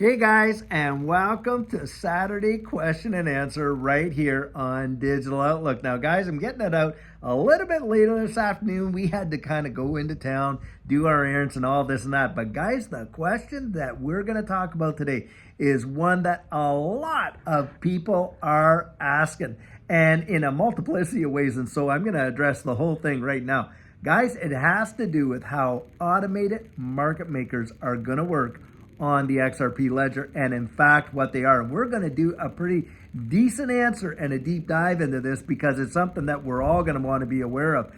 Hey guys, and welcome to Saturday Question and Answer right here on Digital Outlook. Now guys, I'm getting it out a little bit later this afternoon. We had to kind of go into town, do our errands and all this and that. But guys, the question that we're going to talk about today is one that a lot of people are asking, and in a multiplicity of ways. And so I'm going to address the whole thing right now. Guys, it has to do with how automated market makers are going to work on the XRP Ledger, and in fact what they are. And we're going to do a pretty decent answer and a deep dive into this because it's something that we're all going to want to be aware of.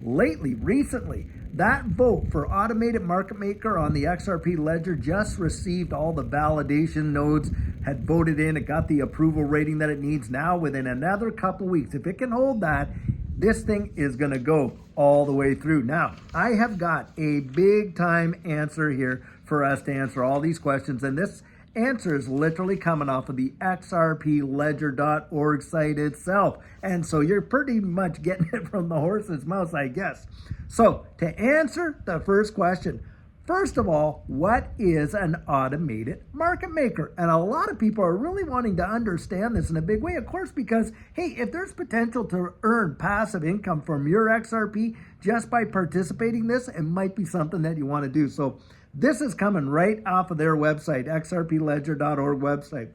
Recently, that vote for automated market maker on the XRP Ledger just received all the validation nodes, had voted in, it got the approval rating that it needs. Now within another couple weeks, if it can hold that, this thing is going to go all the way through. Now, I have got a big time answer here for us to answer all these questions, and this answer is literally coming off of the xrpledger.org site itself. And so you're pretty much getting it from the horse's mouth, I guess. So to answer the first question, first of all, what is an automated market maker? And a lot of people are really wanting to understand this in a big way, of course, because, hey, if there's potential to earn passive income from your XRP just by participating in this, it might be something that you want to do. So this is coming right off of their website, xrpledger.org website.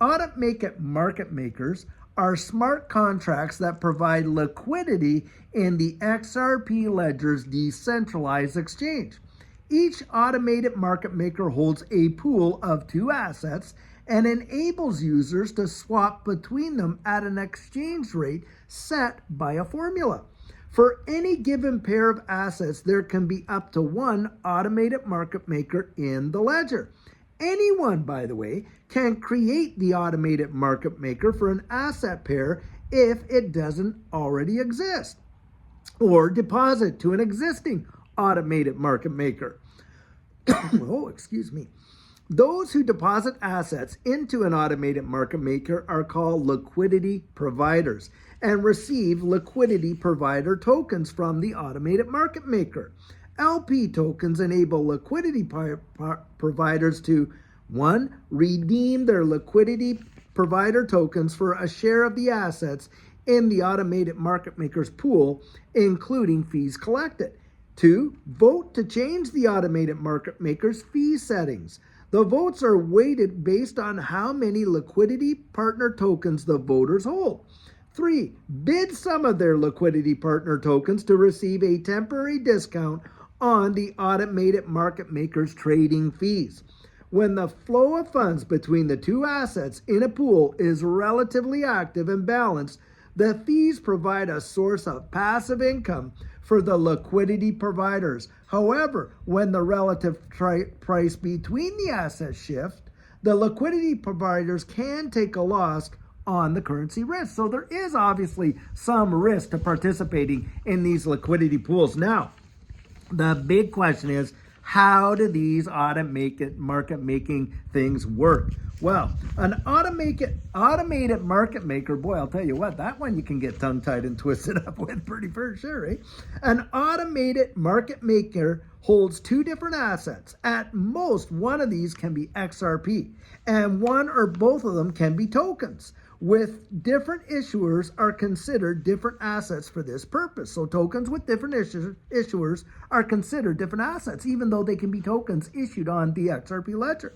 Automated market makers are smart contracts that provide liquidity in the XRP Ledger's decentralized exchange. Each automated market maker holds a pool of two assets and enables users to swap between them at an exchange rate set by a formula. For any given pair of assets, there can be up to one automated market maker in the ledger. Anyone, by the way, can create the automated market maker for an asset pair if it doesn't already exist, or deposit to an existing automated market maker. Oh, excuse me. Those who deposit assets into an automated market maker are called liquidity providers and receive liquidity provider tokens from the automated market maker. LP tokens enable liquidity providers to, 1, redeem their liquidity provider tokens for a share of the assets in the automated market maker's pool, including fees collected. 2, vote to change the automated market maker's fee settings. The votes are weighted based on how many liquidity partner tokens the voters hold. 3, bid some of their liquidity partner tokens to receive a temporary discount on the automated market maker's trading fees. When the flow of funds between the two assets in a pool is relatively active and balanced, the fees provide a source of passive income for the liquidity providers. However, when the relative price between the assets shift, the liquidity providers can take a loss on the currency risk. So there is obviously some risk to participating in these liquidity pools. Now, the big question is, how do these automated market making things work? Well, an automated market maker, boy, I'll tell you what, that one you can get tongue-tied and twisted up with pretty for sure, eh? An automated market maker holds two different assets. At most, one of these can be XRP, and one or both of them can be tokens. With different issuers are considered different assets for this purpose. So tokens with different issuers are considered different assets, even though they can be tokens issued on the XRP Ledger.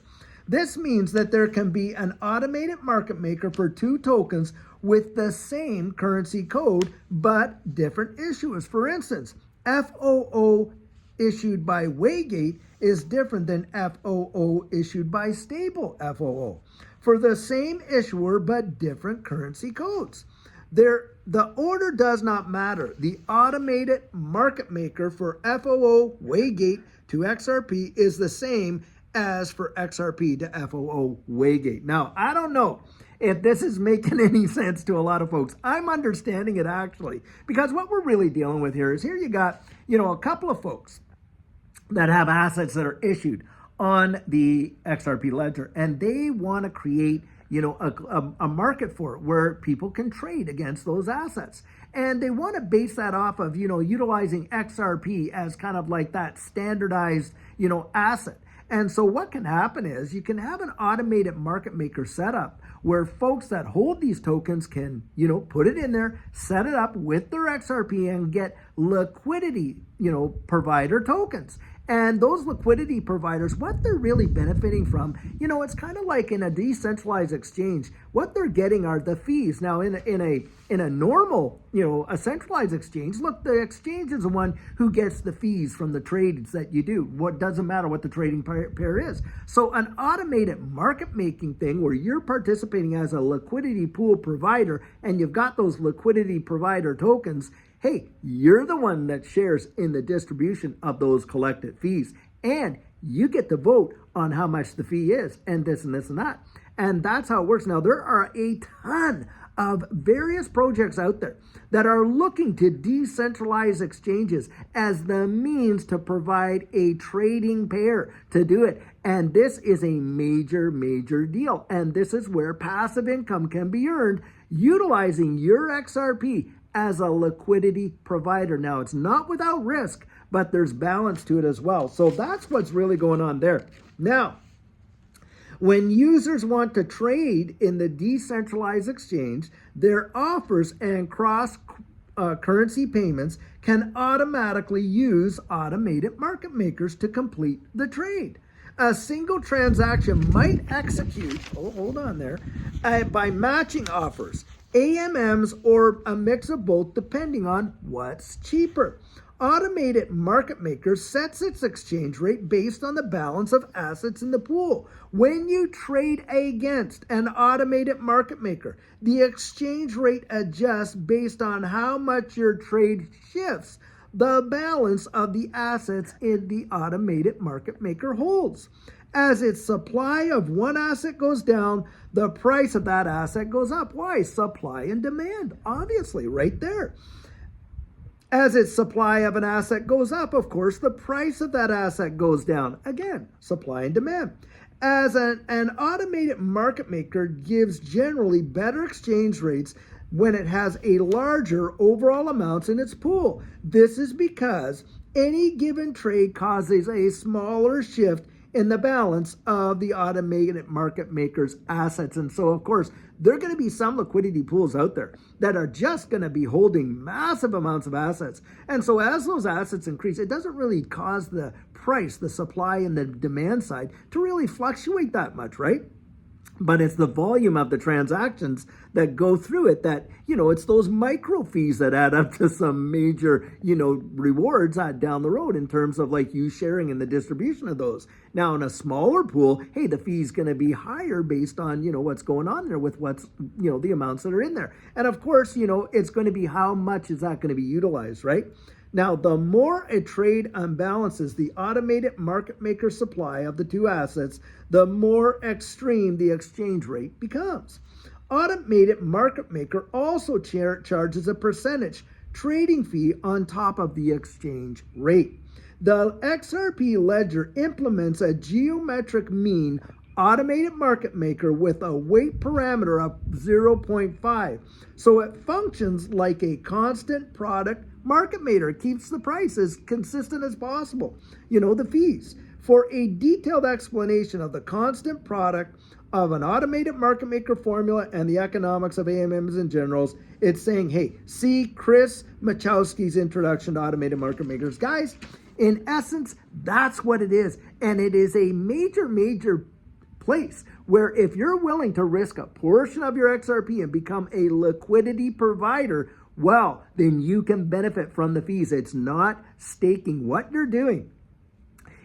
This means that there can be an automated market maker for two tokens with the same currency code, but different issuers. For instance, FOO issued by Waygate is different than FOO issued by Stable FOO. For the same issuer, but different currency codes. The order does not matter. The automated market maker for FOO Waygate to XRP is the same as for XRP to FOO Waygate. Now, I don't know if this is making any sense to a lot of folks. I'm understanding it actually, because what we're really dealing with here is you got, a couple of folks that have assets that are issued on the XRP Ledger, and they want to create, a market for it where people can trade against those assets. And they want to base that off of, utilizing XRP as kind of like that standardized, asset. And so what can happen is you can have an automated market maker setup where folks that hold these tokens can, put it in there, set it up with their XRP and get liquidity, provider tokens. And those liquidity providers, what they're really benefiting from, it's kind of like in a decentralized exchange. What they're getting are the fees. Now, in a normal, a centralized exchange, look, the exchange is the one who gets the fees from the trades that you do. What doesn't matter what the trading pair is. So an automated market making thing where you're participating as a liquidity pool provider and you've got those liquidity provider tokens. Hey, you're the one that shares in the distribution of those collected fees. And you get to vote on how much the fee is and this and this and that. And that's how it works. Now, there are a ton of various projects out there that are looking to decentralize exchanges as the means to provide a trading pair to do it. And this is a major, major deal. And this is where passive income can be earned utilizing your XRP as a liquidity provider. Now, it's not without risk, but there's balance to it as well. So that's what's really going on there. Now, when users want to trade in the decentralized exchange, their offers and cross currency payments can automatically use automated market makers to complete the trade. A single transaction might execute, hold on there, by matching offers, AMMs, or a mix of both depending on what's cheaper. Automated market maker sets its exchange rate based on the balance of assets in the pool. When you trade against an automated market maker, the exchange rate adjusts based on how much your trade shifts the balance of the assets in the automated market maker holds. As its supply of one asset goes down, the price of that asset goes up. Why? Supply and demand, obviously, right there. As its supply of an asset goes up, of course, the price of that asset goes down. Again, supply and demand. As an automated market maker gives generally better exchange rates when it has a larger overall amounts in its pool. This is because any given trade causes a smaller shift in the balance of the automated market maker's assets. And so, of course, there are going to be some liquidity pools out there that are just going to be holding massive amounts of assets. And so as those assets increase, it doesn't really cause the price, the supply and the demand side to really fluctuate that much, right? But it's the volume of the transactions that go through it that, it's those micro fees that add up to some major, rewards down the road in terms of like you sharing in the distribution of those. Now, in a smaller pool, hey, the fee's going to be higher based on, what's going on there with what's, the amounts that are in there. And of course, it's going to be how much is that going to be utilized, right? Now, the more a trade unbalances the automated market maker supply of the two assets, the more extreme the exchange rate becomes. Automated market maker also charges a percentage trading fee on top of the exchange rate. The XRP Ledger implements a geometric mean automated market maker with a weight parameter of 0.5. So it functions like a constant product market maker. It keeps the price as consistent as possible, the fees. For a detailed explanation of the constant product of an automated market maker formula and the economics of AMMs in general, it's saying, hey, see Chris Machowski's introduction to automated market makers. Guys, in essence, that's what it is. And it is a major, major place where if you're willing to risk a portion of your XRP and become a liquidity provider, well, then you can benefit from the fees. It's not staking. What you're doing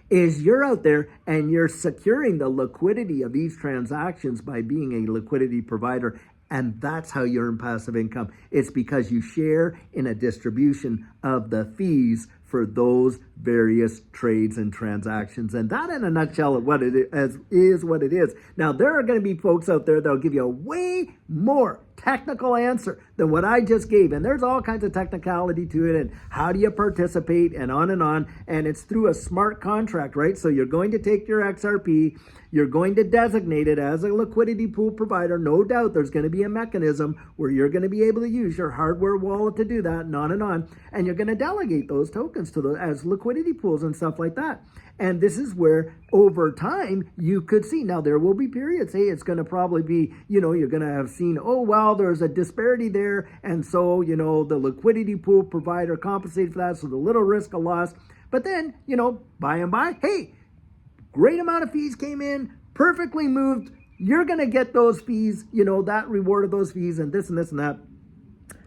is you're out there and you're securing the liquidity of these transactions by being a liquidity provider. And that's how you earn passive income. It's because you share in a distribution of the fees for those various trades and transactions. And that in a nutshell what it is what it is. Now, there are going to be folks out there that'll give you a way more technical answer than what I just gave. And there's all kinds of technicality to it and how do you participate and on. And it's through a smart contract, right? So you're going to take your XRP, you're going to designate it as a liquidity pool provider. No doubt there's going to be a mechanism where you're going to be able to use your hardware wallet to do that and on. And you're going to delegate those tokens to as liquidity pools and stuff like that. And this is where over time you could see. Now there will be periods, hey, it's going to probably be, you're going to have seen, oh, well, there's a disparity there. And so, the liquidity pool provider compensated for that. So the little risk of loss. But then, by and by, hey, great amount of fees came in, perfectly moved. You're going to get those fees, that reward of those fees and this and this and that.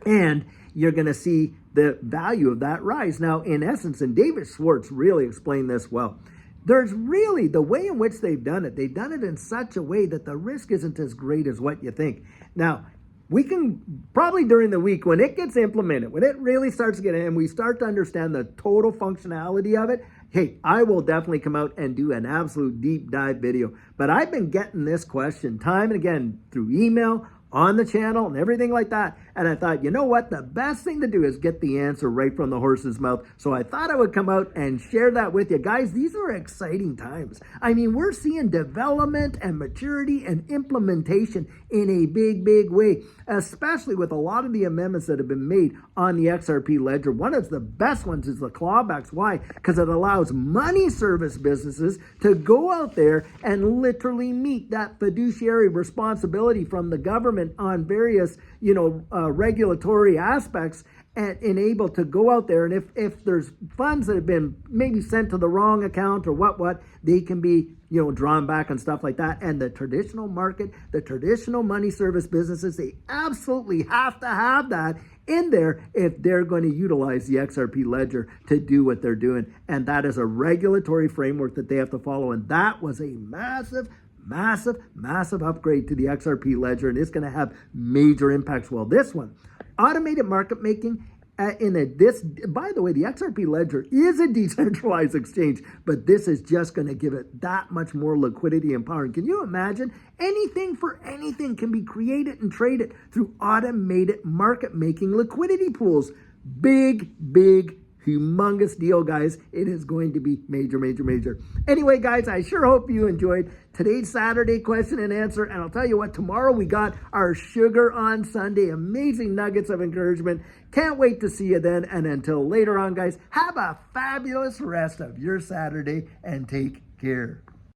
And you're going to see the value of that rise. Now, in essence, and David Schwartz really explained this well, there's really the way in which they've done it in such a way that the risk isn't as great as what you think. Now, we can probably during the week when it gets implemented, when it really starts to get in and we start to understand the total functionality of it, hey, I will definitely come out and do an absolute deep dive video. But I've been getting this question time and again through email, on the channel and everything like that. And I thought, you know what? The best thing to do is get the answer right from the horse's mouth. So I thought I would come out and share that with you. Guys, these are exciting times. I mean, we're seeing development and maturity and implementation in a big, big way, especially with a lot of the amendments that have been made on the XRP Ledger. One of the best ones is the clawbacks. Why? Because it allows money service businesses to go out there and literally meet that fiduciary responsibility from the government on various, regulatory aspects and able to go out there. And if there's funds that have been maybe sent to the wrong account or what, they can be, drawn back and stuff like that. And the traditional market, the traditional money service businesses, they absolutely have to have that in there if they're going to utilize the XRP Ledger to do what they're doing. And that is a regulatory framework that they have to follow. And that was a massive upgrade to the XRP Ledger, and it's going to have major impacts. Well, this one, automated market making, by the way, the XRP Ledger is a decentralized exchange, but this is just going to give it that much more liquidity and power. And can you imagine? Anything for anything can be created and traded through automated market making liquidity pools. Big, humongous deal, guys. It is going to be major. Anyway, guys, I sure hope you enjoyed today's Saturday question and answer. And I'll tell you what, tomorrow we got our Sugar on Sunday. Amazing nuggets of encouragement. Can't wait to see you then. And until later on, guys, have a fabulous rest of your Saturday and take care.